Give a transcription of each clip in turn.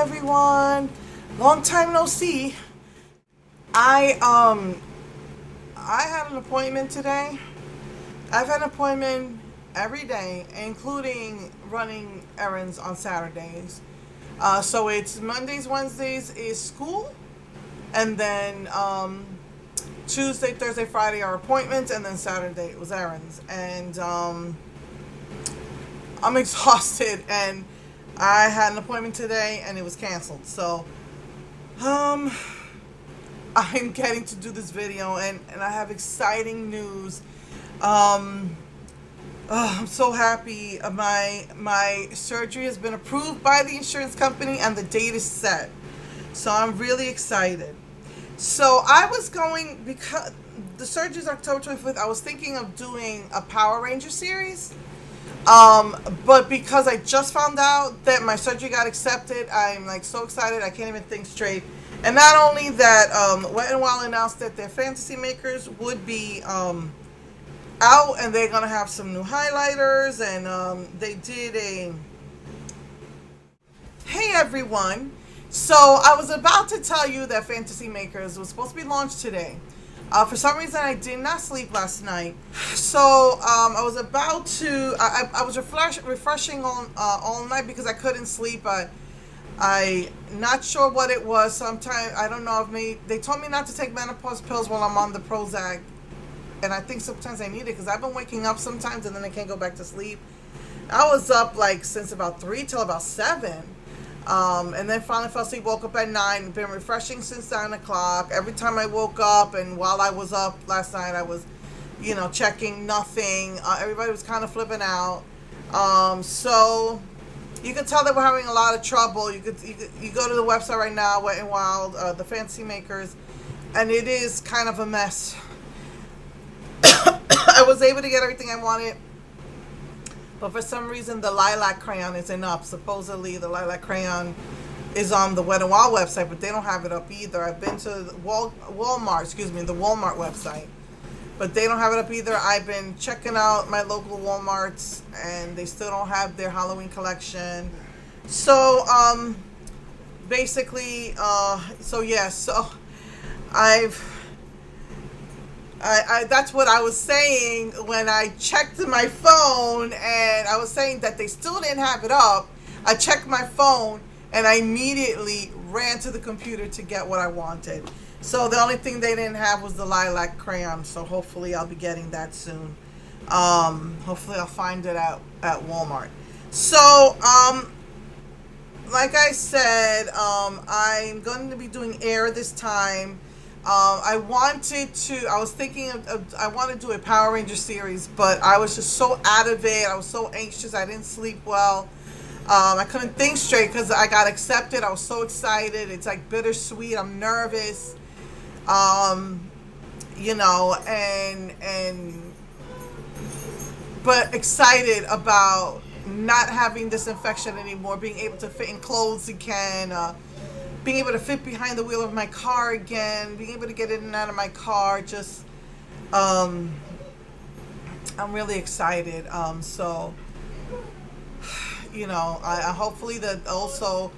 everyone. Long time no see. I had an appointment today. I've had an appointment every day, including running errands on Saturdays. So it's Mondays, Wednesdays is school, and then Tuesday, Thursday, Friday are appointments, and then Saturday it was errands. And I'm exhausted, and I had an appointment today and it was canceled. So I'm getting to do this video, and I have exciting news. I'm so happy. My surgery has been approved by the insurance company and the date is set. So I'm really excited. So I was going, because the surgery is October 25th, I was thinking of doing a Power Ranger series. But because I just found out that my surgery got accepted, I'm like so excited I can't even think straight. And not only that, Wet n Wild announced that their fantasy makers would be out, and they're gonna have some new highlighters, and they did a hey everyone. So I was about to tell you that Fantasy Makers was supposed to be launched today. For some reason I did not sleep last night, so I was about to I was refreshing on all night because I couldn't sleep. I not sure what it was. Sometimes I don't know if they told me not to take menopause pills while I'm on the Prozac, and I think sometimes I need it because I've been waking up sometimes and then I can't go back to sleep. I was up like since about 3 till about 7. And then finally fell asleep, woke up at 9, been refreshing since 9 o'clock. Every time I woke up, and while I was up last night, I was, checking nothing. Everybody was kind of flipping out. So you can tell that we're having a lot of trouble. You go to the website right now, Wet n Wild, the Fantasy Makers, and it is kind of a mess. I was able to get everything I wanted, but for some reason the lilac crayon isn't up. Supposedly the lilac crayon is on the Wet n Wild website, but they don't have it up either. I've been to the Walmart website, but they don't have it up either. I've been checking out my local Walmarts, and they still don't have their Halloween collection. So basically, so that's what I was saying when I checked my phone, and I was saying that they still didn't have it up. I checked my phone and I immediately ran to the computer to get what I wanted. So the only thing they didn't have was the lilac crayon, so hopefully I'll be getting that soon. Hopefully I'll find it at Walmart. So like I said, I'm going to be doing air this time. I wanted to do a Power Ranger series, but I was just so out of it. I was so anxious. I didn't sleep well. I couldn't think straight because I got accepted. I was so excited. It's like bittersweet. I'm nervous. But excited about not having this infection anymore, being able to fit in clothes again, being able to fit behind the wheel of my car again, being able to get in and out of my car. Just, I'm really excited. So, I hopefully that also,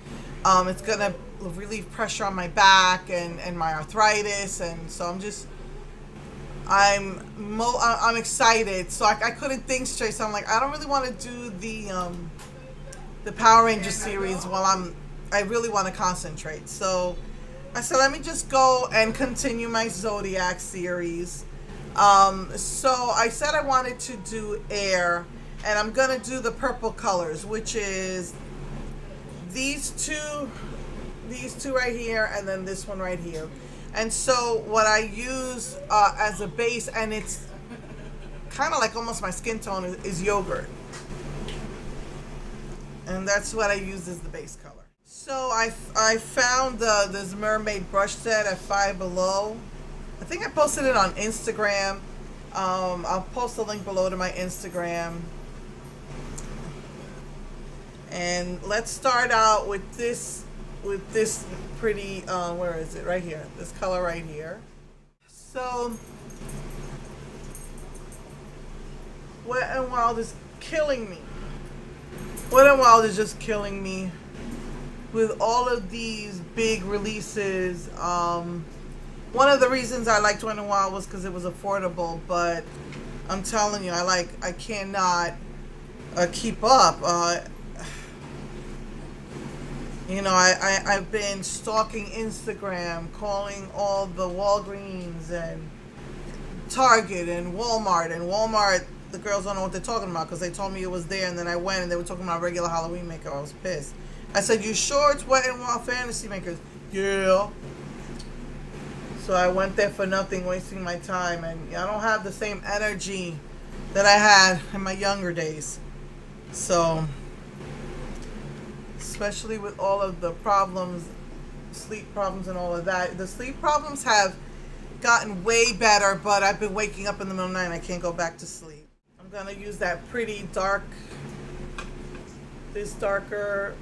it's gonna relieve pressure on my back and my arthritis, and so I'm excited. So I couldn't think straight. So I'm like, I don't really want to do the Power Ranger series while I really want to concentrate. So I said, let me just go and continue my Zodiac series. So I said I wanted to do air, and I'm going to do the purple colors, which is these two right here, and then this one right here. And so what I use as a base, and it's kind of like almost my skin tone, is yogurt. And that's what I use as the base color. So I found this mermaid brush set at Five Below. I think I posted it on Instagram. I'll post a link below to my Instagram. And let's start out with this pretty, where is it? Right here. This color right here. So Wet n Wild is killing me. Wet n Wild is just killing me. with all of these big releases. One of the reasons I liked Wet n Wild was because it was affordable, but I'm telling you, I cannot keep up. I've been stalking Instagram, calling all the Walgreens and Target and Walmart. And Walmart, the girls don't know what they're talking about because they told me it was there, and then I went and they were talking about regular Halloween makeup. I was pissed. I said, "You sure it's Wet n Wild Fantasy Makers?" "Yeah." So I went there for nothing, wasting my time, and I don't have the same energy that I had in my younger days. So, especially with all of the problems, sleep problems and all of that. The sleep problems have gotten way better, but I've been waking up in the middle of the night and I can't go back to sleep. I'm going to use that pretty dark, this darker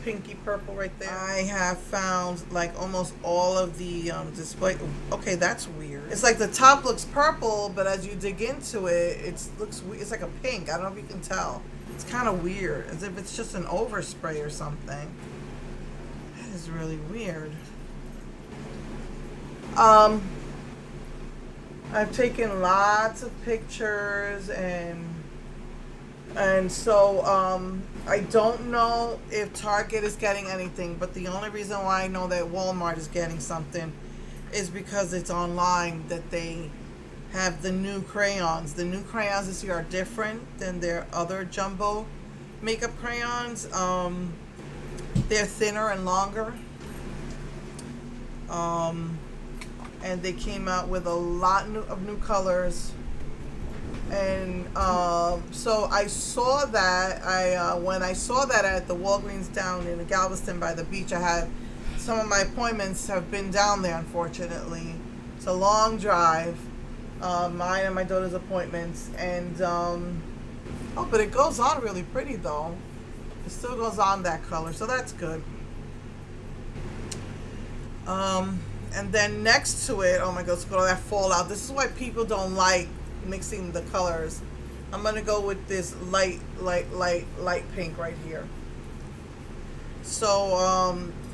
pinky purple right there. I have found like almost all of the display. Okay, that's weird. It's like the top looks purple, but as you dig into it, it's like a pink. I don't know if you can tell. It's kind of weird, as if it's just an overspray or something. That is really weird. I've taken lots of pictures and so I don't know if Target is getting anything, but the only reason why I know that Walmart is getting something is because it's online that they have the new crayons. The new crayons this year are different than their other jumbo makeup crayons. They're thinner and longer. And they came out with a lot of new colors. And so I saw that. When I saw that at the Walgreens down in Galveston by the beach, I had some of my appointments have been down there, unfortunately. It's a long drive, mine and my daughter's appointments. And oh, but it goes on really pretty though. It still goes on that color, so that's good. And then next to it, oh my God, look at all that fallout. This is why people don't like mixing the colors. I'm gonna go with this light pink right here. So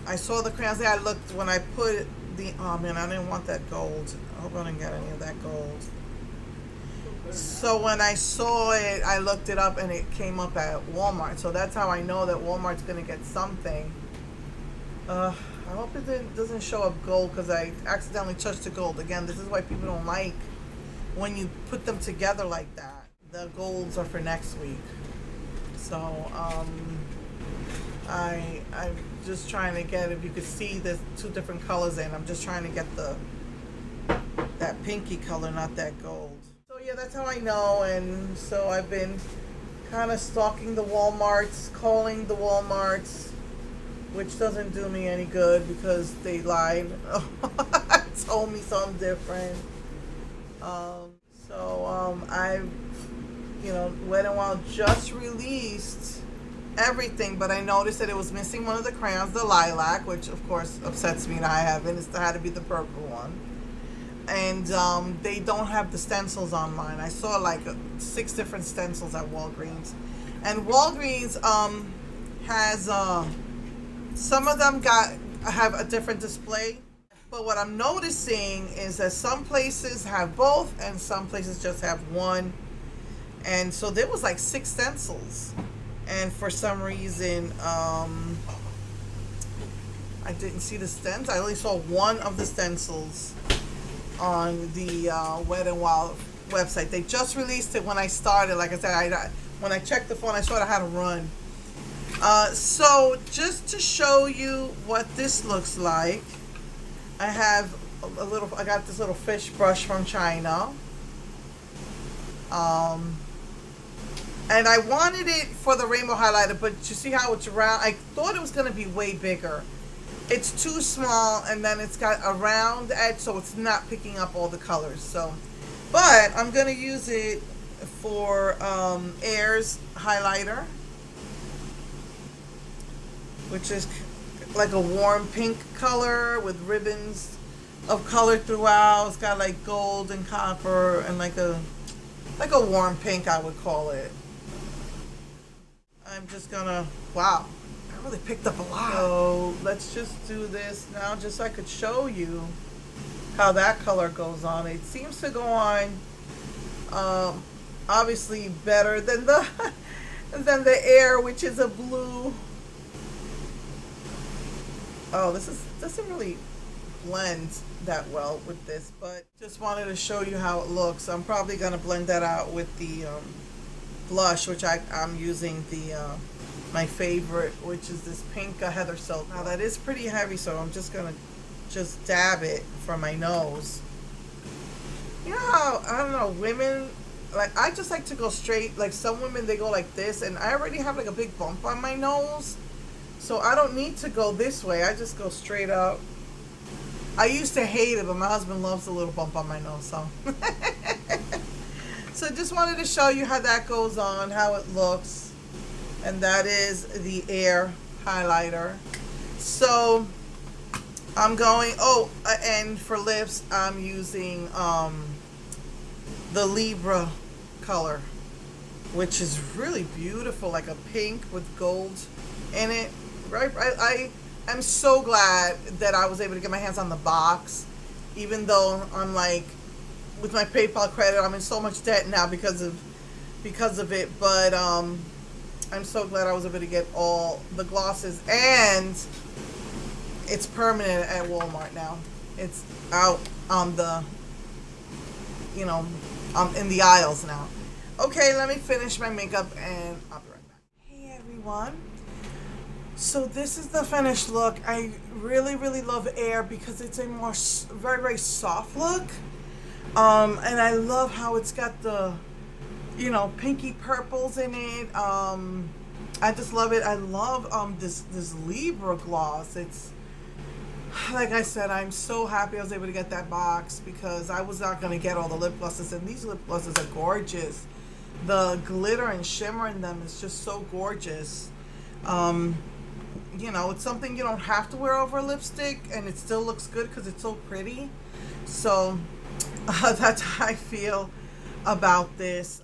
I saw the crayons there. I looked when I put the, oh man, I didn't want that gold. I hope I didn't get any of that gold. So when I saw it, I looked it up and it came up at Walmart. So that's how I know that Walmart's gonna get something. I hope it doesn't show up gold because I accidentally touched the gold. Again, this is why people don't like when you put them together like that. The golds are for next week. So I'm just trying to get, if you could see there's two different colors in. I'm just trying to get that pinky color, not that gold. So yeah, that's how I know. And so I've been kind of stalking the Walmarts, calling the Walmarts, which doesn't do me any good because they lied. Told me something different. I've, Wet n Wild just released everything, but I noticed that it was missing one of the crayons, the lilac, which of course upsets me, and I haven't. It had to be the purple one. And they don't have the stencils on mine. I saw like 6 different stencils at Walgreens, and Walgreens has some of them have a different display. But what I'm noticing is that some places have both and some places just have one. And so there was like 6 stencils. And for some reason, I didn't see the stencils. I only saw one of the stencils on the Wet n Wild website. They just released it when I started. Like I said, when I checked the phone, I saw I had to run. So just to show you what this looks like, I have I got this little fish brush from China. And I wanted it for the rainbow highlighter, but you see how it's round? I thought it was going to be way bigger. It's too small, and then it's got a round edge, so it's not picking up all the colors. So, but I'm going to use it for Air's highlighter, which is like a warm pink color with ribbons of color throughout. It's got like gold and copper and like a warm pink, I would call it. I'm just gonna, wow, Oh, they picked up a lot. So let's just do this now, just so I could show you how that color goes on. It seems to go on obviously better than the than the Air, which is a blue. Oh, this doesn't really blend that well with this, but just wanted to show you how it looks. I'm probably gonna blend that out with the blush, which I'm using the my favorite, which is this pink Heather Silk. Now that is pretty heavy, so I'm just gonna dab it for my nose. You know how, I don't know, women, like, I just like to go straight. Like, some women, they go like this, and I already have like a big bump on my nose, so I don't need to go this way. I just go straight up. I used to hate it, but my husband loves a little bump on my nose, so. So just wanted to show you how that goes on, how it looks. And that is the Air highlighter. So I'm going, and for lips, I'm using the Libra color, which is really beautiful, like a pink with gold in it. Right? I'm so glad that I was able to get my hands on the box, even though I'm like, with my PayPal credit, I'm in so much debt now because of it. But I'm so glad I was able to get all the glosses, and it's permanent at Walmart now. It's out on the, you know, in the aisles now. Okay, let me finish my makeup and I'll be right back. Hey everyone. So this is the finished look. I really, really love Air because it's a more very, very soft look. And I love how it's got the, you know, pinky purples in it. I just love it. I love this Libra gloss. It's, like I said, I'm so happy I was able to get that box because I was not going to get all the lip glosses, and these lip glosses are gorgeous. The glitter and shimmer in them is just so gorgeous. You know, it's something you don't have to wear over a lipstick, and it still looks good because it's so pretty. So that's how I feel about this.